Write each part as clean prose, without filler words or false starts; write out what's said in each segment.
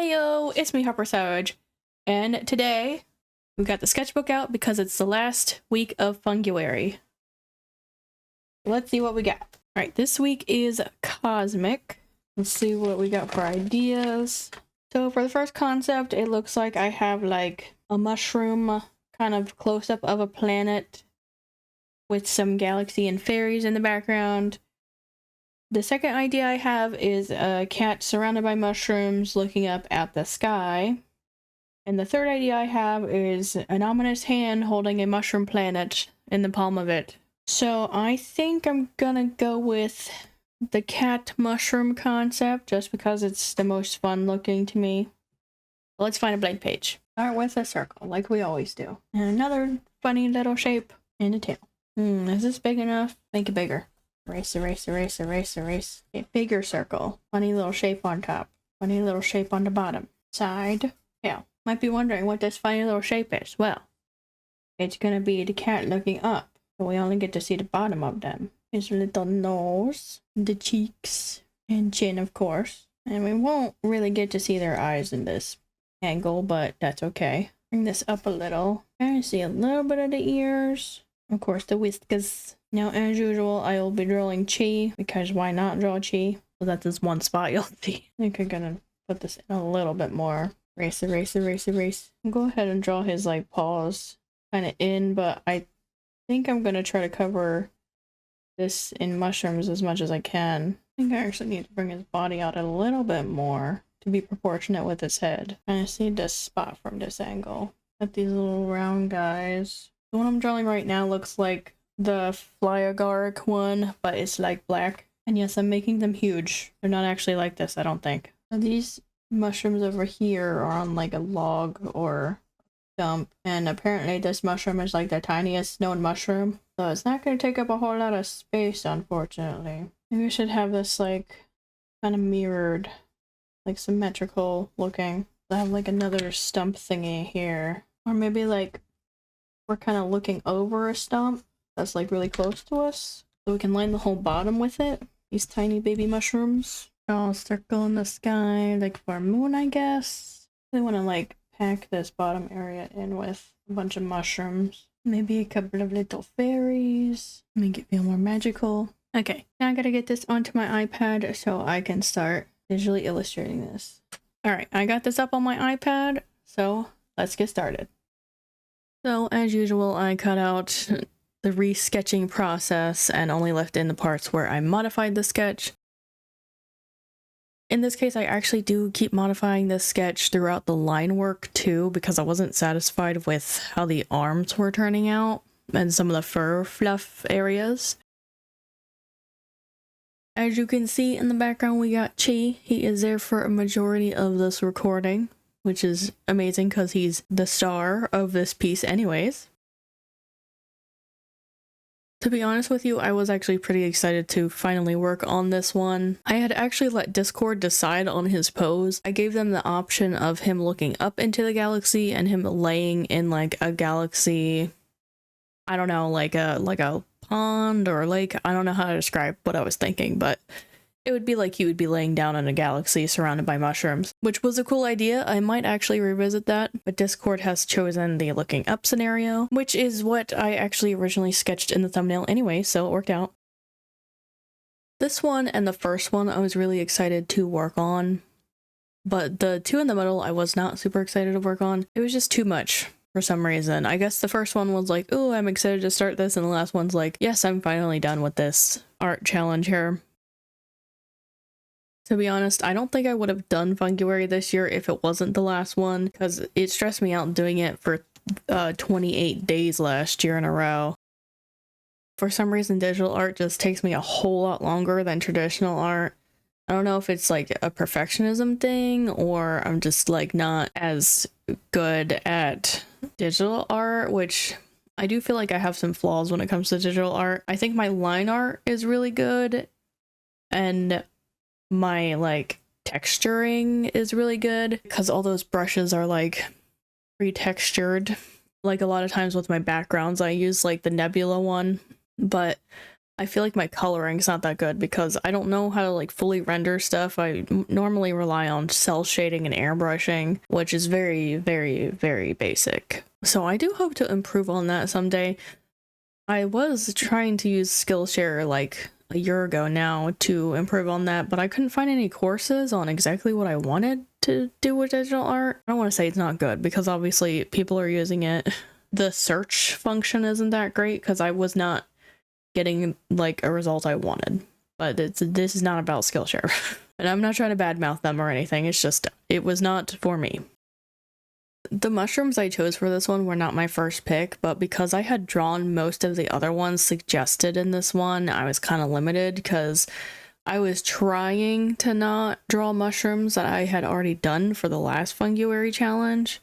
Heyo, it's me, Harper Savage, and today we've got the sketchbook out because it's the last week of Fungurary. Let's see what we got. Alright, this week is Cosmic. Let's see what we got for ideas. So for the first concept, it looks like I have like a mushroom kind of close-up of a planet with some galaxy and fairies in the background. The second idea I have is a cat surrounded by mushrooms looking up at the sky. And the third idea I have is an ominous hand holding a mushroom planet in the palm of it. So I think I'm gonna go with the cat mushroom concept just because it's the most fun looking to me. Let's find a blank page. Start with a circle like we always do. And another funny little shape and a tail. Is this big enough? Make it bigger. Erase, erase, erase, erase, erase. A bigger circle. Funny little shape on top. Funny little shape on the bottom. Side. Tail. Might be wondering what this funny little shape is. Well, it's gonna be the cat looking up. So we only get to see the bottom of them. His little nose, the cheeks, and chin, of course. And we won't really get to see their eyes in this angle, but that's okay. Bring this up a little. I see a little bit of the ears. Of course, the whiskers. Now, as usual, I will be drawing chi, because why not draw chi? So that's this one spot you'll see. I think I'm gonna put this in a little bit more. Erase, erase, erase, erase. Go ahead and draw his, like, paws kind of in, but I think I'm gonna try to cover this in mushrooms as much as I can. I think I actually need to bring his body out a little bit more to be proportionate with his head. I see this spot from this angle. Got these little round guys. The one I'm drawing right now looks like the Flyagaric one, but it's like black. And yes, I'm making them huge. They're not actually like this, I don't think. Now, these mushrooms over here are on like a log or stump, and apparently this mushroom is like the tiniest known mushroom, so it's not going to take up a whole lot of space, unfortunately. Maybe we should have this like kind of mirrored, like symmetrical looking. I have like another stump thingy here, or maybe like we're kind of looking over a stump that's like really close to us, so we can line the whole bottom with it. These tiny baby mushrooms. Draw a circle in the sky, like for a moon, I guess. I want to like pack this bottom area in with a bunch of mushrooms. Maybe a couple of little fairies. Make it feel more magical. Okay, now I gotta get this onto my iPad so I can start visually illustrating this. Alright, I got this up on my iPad, so let's get started. So, as usual, I cut out the re-sketching process and only left in the parts where I modified the sketch. In this case, I actually do keep modifying this sketch throughout the line work too, because I wasn't satisfied with how the arms were turning out and some of the fur fluff areas. As you can see in the background, we got Chi. He is there for a majority of this recording, which is amazing because he's the star of this piece anyways. To be honest with you, I was actually pretty excited to finally work on this one. I had actually let Discord decide on his pose. I gave them the option of him looking up into the galaxy and him laying in like a galaxy, I don't know, like a pond or lake. I don't know how to describe what I was thinking, but it would be like he would be laying down in a galaxy surrounded by mushrooms, which was a cool idea. I might actually revisit that, but Discord has chosen the looking up scenario, which is what I actually originally sketched in the thumbnail anyway, so it worked out. This one and the first one I was really excited to work on, but the two in the middle I was not super excited to work on. It was just too much for some reason. I guess the first one was like, oh, I'm excited to start this, and the last one's like, yes, I'm finally done with this art challenge here. To be honest, I don't think I would have done Fungurary this year if it wasn't the last one, because it stressed me out doing it for 28 days last year in a row. For some reason, digital art just takes me a whole lot longer than traditional art. I don't know if it's like a perfectionism thing, or I'm just like not as good at digital art, which I do feel like I have some flaws when it comes to digital art. I think my line art is really good, and my like texturing is really good because all those brushes are like pre-textured. Like a lot of times with my backgrounds I use like the nebula one, but I feel like my coloring's not that good because I don't know how to like fully render stuff. I normally rely on cell shading and airbrushing, which is very, very, very basic. So I do hope to improve on that someday. I was trying to use Skillshare like a year ago now to improve on that, but I couldn't find any courses on exactly what I wanted to do with digital art. I don't want to say it's not good because obviously people are using it. The search function isn't that great because I was not getting like a result I wanted, but this is not about Skillshare. And I'm not trying to badmouth them or anything, it's just it was not for me. The mushrooms I chose for this one were not my first pick, but because I had drawn most of the other ones suggested in this one, I was kind of limited because I was trying to not draw mushrooms that I had already done for the last Fungurary challenge.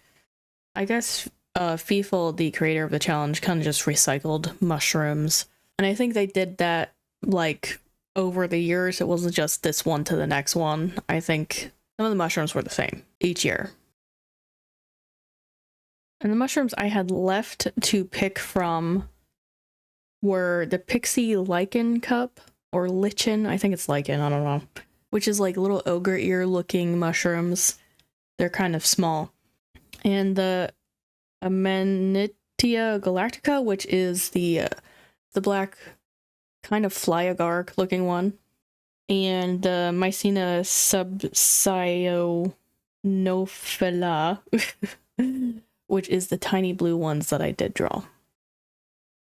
I guess FIFA, the creator of the challenge, kind of just recycled mushrooms. And I think they did that like over the years. It wasn't just this one to the next one. I think some of the mushrooms were the same each year. And the mushrooms I had left to pick from were the Pixie Lichen Cup, or Lichen, I think it's Lichen, I don't know, which is like little ogre ear looking mushrooms. They're kind of small. And the Amenitia Galactica, which is the black kind of fly agar looking one. And the Mycena subcyanophila, which is the tiny blue ones that I did draw.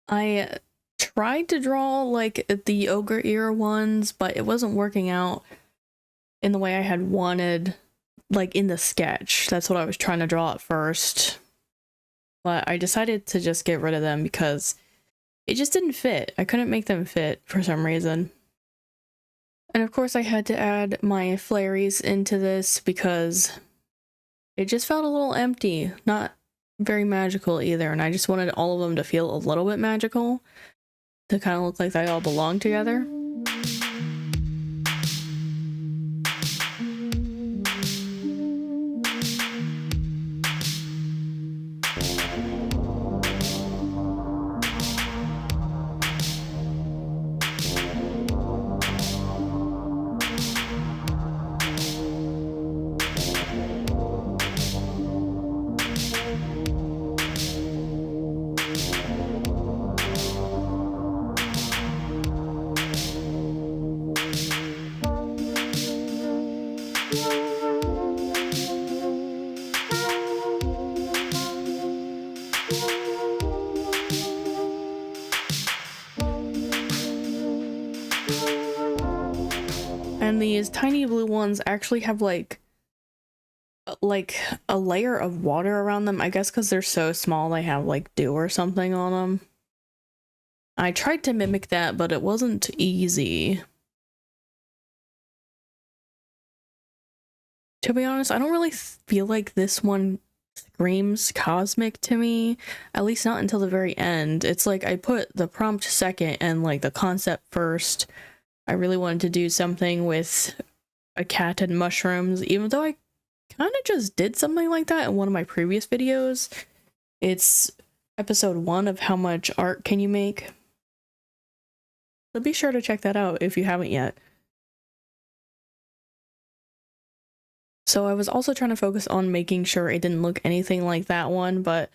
I tried to draw like the ogre ear ones, but it wasn't working out in the way I had wanted, like in the sketch. That's what I was trying to draw at first. But I decided to just get rid of them because it just didn't fit. I couldn't make them fit for some reason. And of course I had to add my fairies into this because it just felt a little empty. Not very magical either, and I just wanted all of them to feel a little bit magical, to kind of look like they all belong together. And these tiny blue ones actually have like a layer of water around them. I guess because they're so small they have like dew or something on them. I tried to mimic that, but it wasn't easy. To be honest, I don't really feel like this one screams cosmic to me, at least not until the very end. It's like I put the prompt second and like the concept first. I really wanted to do something with a cat and mushrooms, even though I kind of just did something like that in one of my previous videos. It's episode 1 of How Much Art Can You Make? So be sure to check that out if you haven't yet. So I was also trying to focus on making sure it didn't look anything like that one, but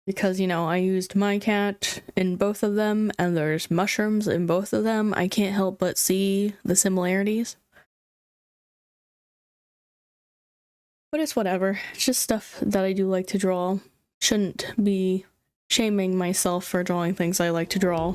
because, you know, I used my cat in both of them and there's mushrooms in both of them, I can't help but see the similarities. But it's whatever. It's just stuff that I do like to draw. Shouldn't be shaming myself for drawing things I like to draw.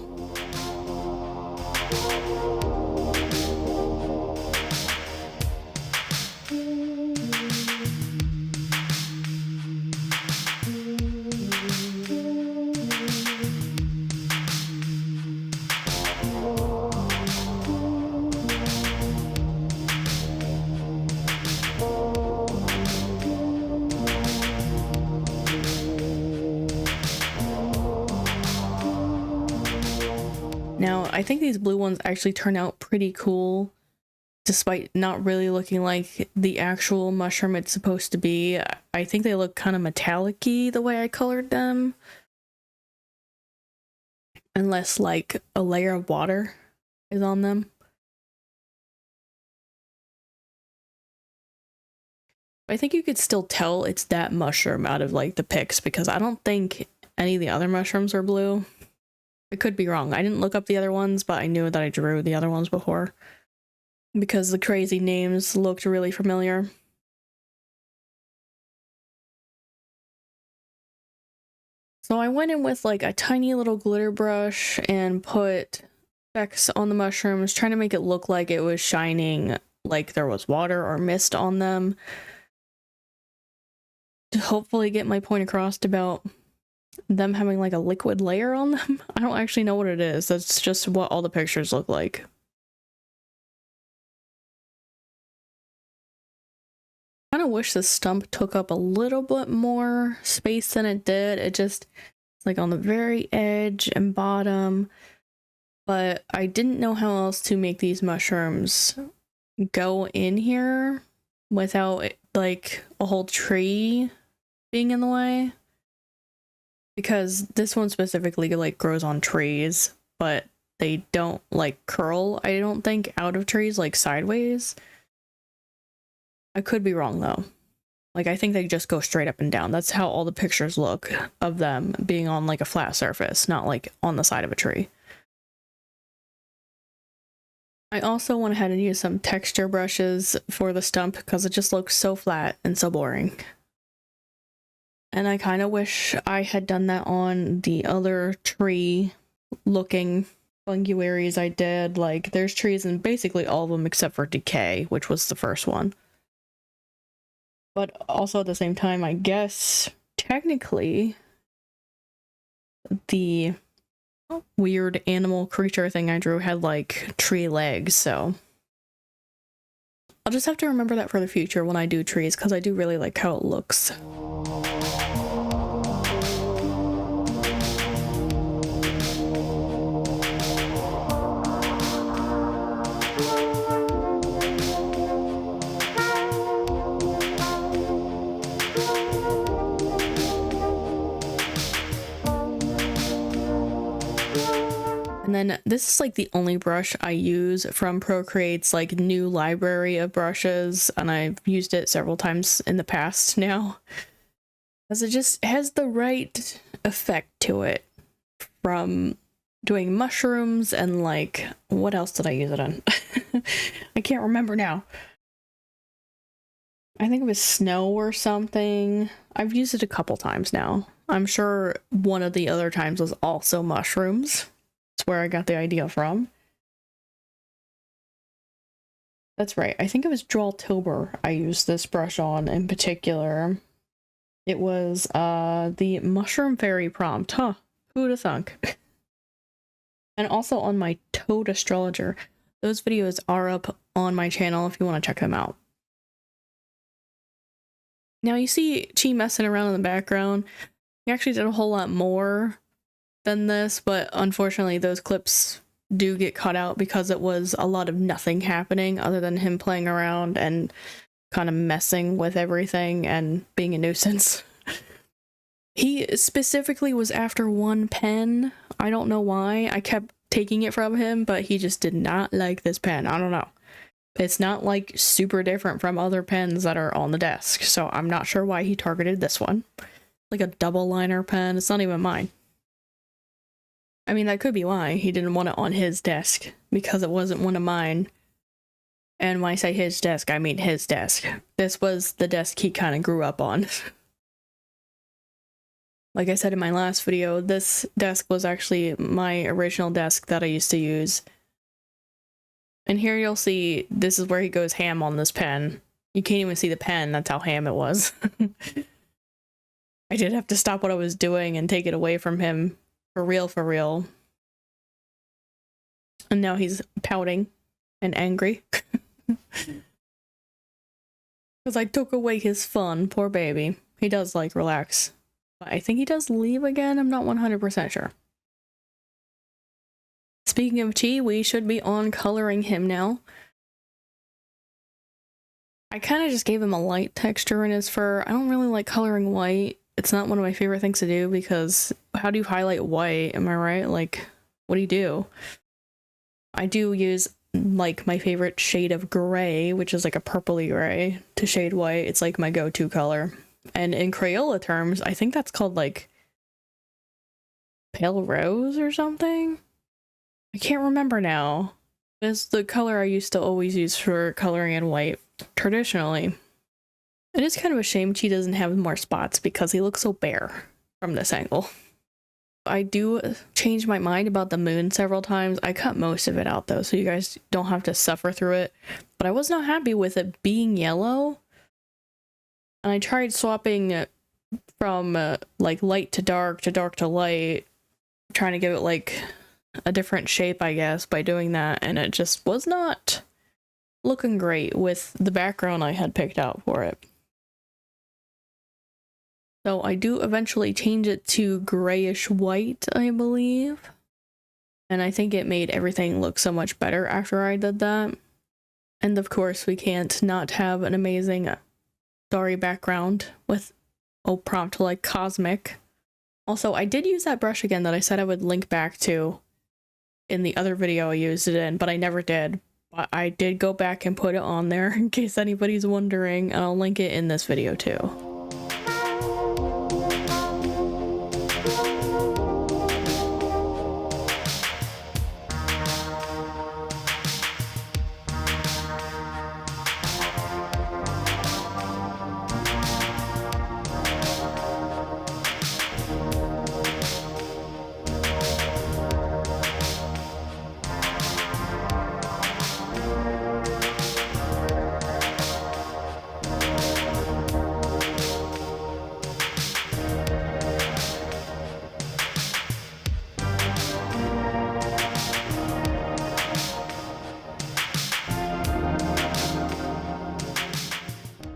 Now, I think these blue ones actually turn out pretty cool, despite not really looking like the actual mushroom it's supposed to be. I think they look kind of metallic-y the way I colored them. Unless, like, a layer of water is on them. I think you could still tell it's that mushroom out of like the pics because I don't think any of the other mushrooms are blue. I could be wrong. I didn't look up the other ones, but I knew that I drew the other ones before because the crazy names looked really familiar. So I went in with like a tiny little glitter brush and put specks on the mushrooms, trying to make it look like it was shining, like there was water or mist on them. To hopefully get my point across about them having like a liquid layer on them. I don't actually know what it is. That's just what all the pictures look like. I kind of wish the stump took up a little bit more space than it did. It just like on the very edge and bottom. But I didn't know how else to make these mushrooms go in here without like a whole tree being in the way. Because this one specifically like grows on trees, but they don't like curl, I don't think, out of trees like sideways. I could be wrong though. Like I think they just go straight up and down. That's how all the pictures look of them being on like a flat surface, not like on the side of a tree. I also went ahead and used some texture brushes for the stump because it just looks so flat and so boring. And I kind of wish I had done that on the other tree looking funguaries I did. Like there's trees in basically all of them except for Decay, which was the first one. But also at the same time, I guess technically the weird animal creature thing I drew had like tree legs, so I'll just have to remember that for the future when I do trees because I do really like how it looks. And then this is like the only brush I use from Procreate's like new library of brushes, and I've used it several times in the past now. Because it just has the right effect to it from doing mushrooms and like, what else did I use it on? I can't remember now. I think it was snow or something. I've used it a couple times now. I'm sure one of the other times was also mushrooms. That's where I got the idea from. That's right. I think it was Drawtober I used this brush on in particular. It was the Mushroom Fairy prompt. Huh. Who'd have thunk? And also on my Toad Astrologer. Those videos are up on my channel if you want to check them out. Now you see Chi messing around in the background. He actually did a whole lot more than this, but unfortunately those clips do get cut out because it was a lot of nothing happening other than him playing around and kind of messing with everything and being a nuisance. He specifically was after one pen. I don't know why. I kept taking it from him, but he just did not like this pen. I don't know. It's not like super different from other pens that are on the desk, so I'm not sure why he targeted this one. Like a double liner pen. It's not even mine. I mean, that could be why he didn't want it on his desk, because it wasn't one of mine. And when I say his desk, I mean his desk. This was the desk he kind of grew up on. Like I said in my last video, this desk was actually my original desk that I used to use. And here you'll see, this is where he goes ham on this pen. You can't even see the pen, that's how ham it was. I did have to stop what I was doing and take it away from him. For real, for real. And now he's pouting and angry. Because I took away his fun, poor baby. He does like relax. But I think he does leave again, I'm not 100% sure. Speaking of Chi, we should be on coloring him now. I kind of just gave him a light texture in his fur. I don't really like coloring white. It's not one of my favorite things to do because how do you highlight white? Am I right? Like, what do you do? I do use like my favorite shade of gray, which is like a purpley gray, to shade white. It's like my go-to color. And in Crayola terms, I think that's called like pale rose or something. I can't remember now. It's the color I used to always use for coloring in white traditionally. It is kind of a shame he doesn't have more spots because he looks so bare from this angle. I do change my mind about the moon several times. I cut most of it out though, so you guys don't have to suffer through it. But I was not happy with it being yellow. And I tried swapping from like light to dark to light, trying to give it like a different shape, I guess, by doing that. And it just was not looking great with the background I had picked out for it. So I do eventually change it to grayish white, I believe. And I think it made everything look so much better after I did that. And of course, we can't not have an amazing starry background with a prompt like cosmic. Also, I did use that brush again that I said I would link back to in the other video I used it in, but I never did. But I did go back and put it on there in case anybody's wondering, and I'll link it in this video too.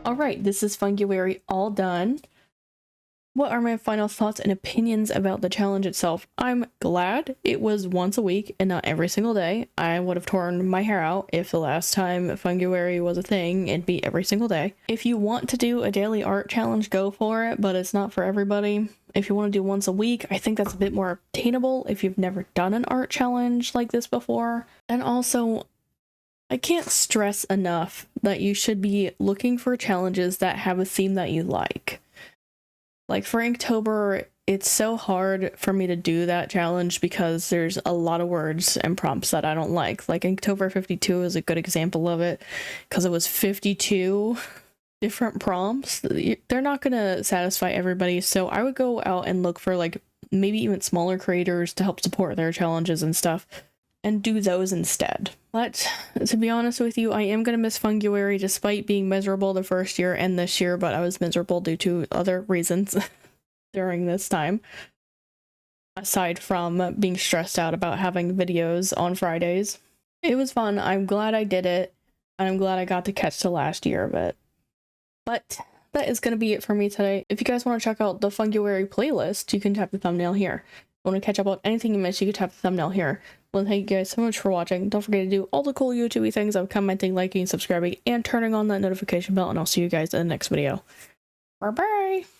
Alright, this is Fungurary all done. What are my final thoughts and opinions about the challenge itself? I'm glad it was once a week and not every single day. I would have torn my hair out if the last time Fungurary was a thing, it'd be every single day. If you want to do a daily art challenge, go for it, but it's not for everybody. If you want to do once a week, I think that's a bit more obtainable if you've never done an art challenge like this before. And also, I can't stress enough that you should be looking for challenges that have a theme that you like. Like for Inktober, it's so hard for me to do that challenge because there's a lot of words and prompts that I don't like. Like Inktober 52 is a good example of it because it was 52 different prompts. They're not going to satisfy everybody, so I would go out and look for like maybe even smaller creators to help support their challenges and stuff, and do those instead. But to be honest with you, I am going to miss Fungurary despite being miserable the first year and this year, but I was miserable due to other reasons during this time. Aside from being stressed out about having videos on Fridays. It was fun. I'm glad I did it, and I'm glad I got to catch the last year of it. But that is going to be it for me today. If you guys want to check out the Fungurary playlist, you can tap the thumbnail here. If you want to catch up on anything you missed, you can tap the thumbnail here. Well, thank you guys so much for watching. Don't forget to do all the cool YouTube things of commenting, liking, subscribing, and turning on that notification bell, and I'll see you guys in the next video. Bye-bye!